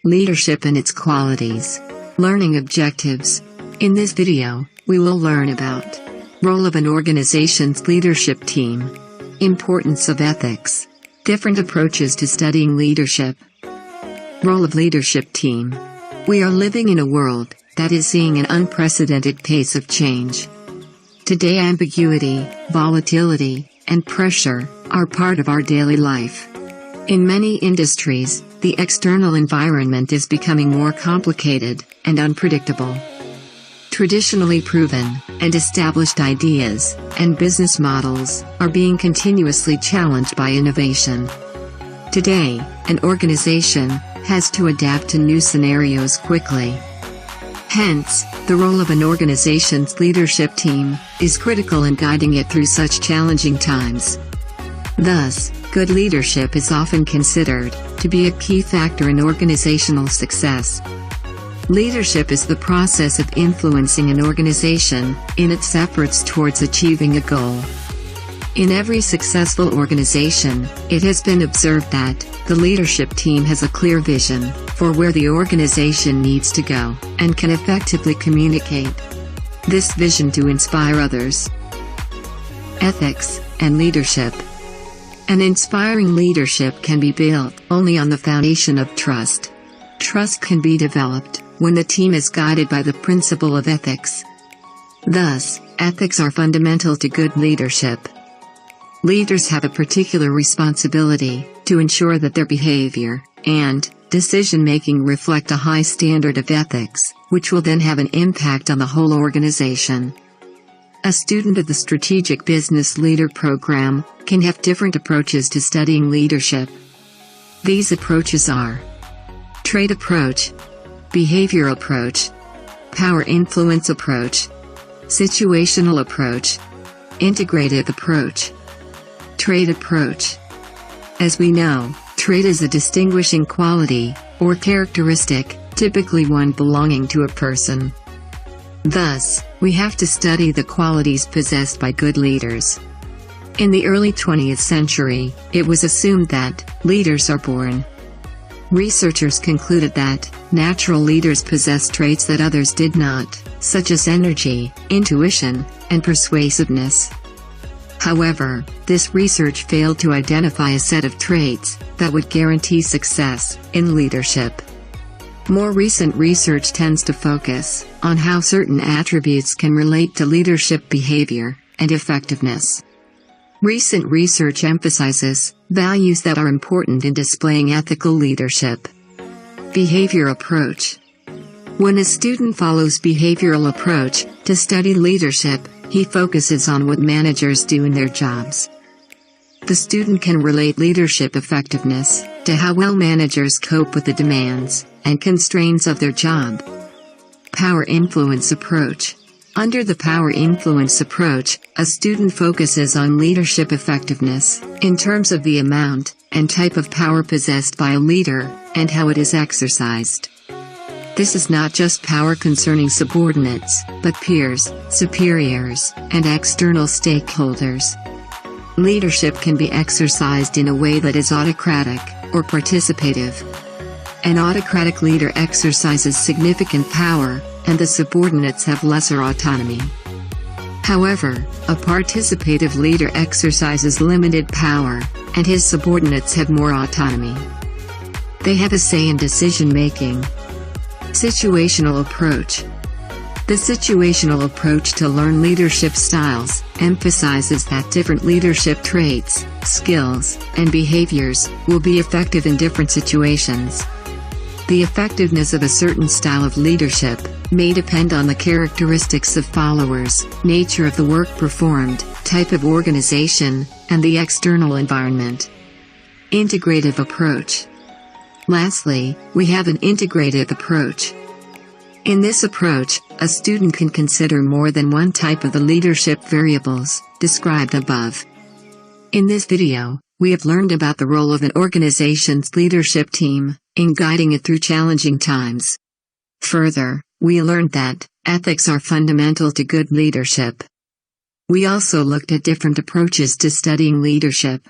Leadership and its qualities. Learning objectives. In this video, we will learn about role of an organization's leadership team, importance of ethics, different approaches to studying leadership. Role of leadership team. We are living in a world that is seeing an unprecedented pace of change. Today, ambiguity, volatility, and pressure are part of our daily life. In many industries, the external environment is becoming more complicated and unpredictable. Traditionally proven and established ideas and business models are being continuously challenged by innovation. Today, an organization has to adapt to new scenarios quickly. Hence, the role of an organization's leadership team is critical in guiding it through such challenging times. Thus, good leadership is often considered to be a key factor in organizational success. Leadership is the process of influencing an organization in its efforts towards achieving a goal. In every successful organization, it has been observed that the leadership team has a clear vision for where the organization needs to go and can effectively communicate this vision to inspire others. Ethics and leadership. An inspiring leadership can be built only on the foundation of trust. Trust can be developed when the team is guided by the principle of ethics. Thus, ethics are fundamental to good leadership. Leaders have a particular responsibility to ensure that their behavior and decision-making reflect a high standard of ethics, which will then have an impact on the whole organization. A student of the Strategic Business Leader program can have different approaches to studying leadership. These approaches are trait approach, behavior approach, power influence approach, situational approach, integrative approach. Trait approach. As we know, trait is a distinguishing quality or characteristic, typically one belonging to a person. Thus, we have to study the qualities possessed by good leaders. In the early 20th century, it was assumed that leaders are born. Researchers concluded that natural leaders possess traits that others did not, such as energy, intuition, and persuasiveness. However, this research failed to identify a set of traits that would guarantee success in leadership. More recent research tends to focus on how certain attributes can relate to leadership behavior and effectiveness. Recent research emphasizes values that are important in displaying ethical leadership. Behavior approach. When a student follows behavioral approach to study leadership, he focuses on what managers do in their jobs. The student can relate leadership effectiveness to how well managers cope with the demands and constraints of their job. Power influence approach. Under the power influence approach, a student focuses on leadership effectiveness in terms of the amount and type of power possessed by a leader and how it is exercised. This is not just power concerning subordinates, but peers, superiors, and external stakeholders. Leadership can be exercised in a way that is autocratic or participative. An autocratic leader exercises significant power, and the subordinates have lesser autonomy. However, a participative leader exercises limited power, and his subordinates have more autonomy. They have a say in decision-making. Situational approach. The situational approach to learn leadership styles emphasizes that different leadership traits, skills, and behaviors will be effective in different situations. The effectiveness of a certain style of leadership may depend on the characteristics of followers, nature of the work performed, type of organization, and the external environment. Integrative approach. Lastly, we have an integrative approach. In this approach, a student can consider more than one type of the leadership variables described above. In this video, we have learned about the role of an organization's leadership team in guiding it through challenging times. Further, we learned that ethics are fundamental to good leadership. We also looked at different approaches to studying leadership.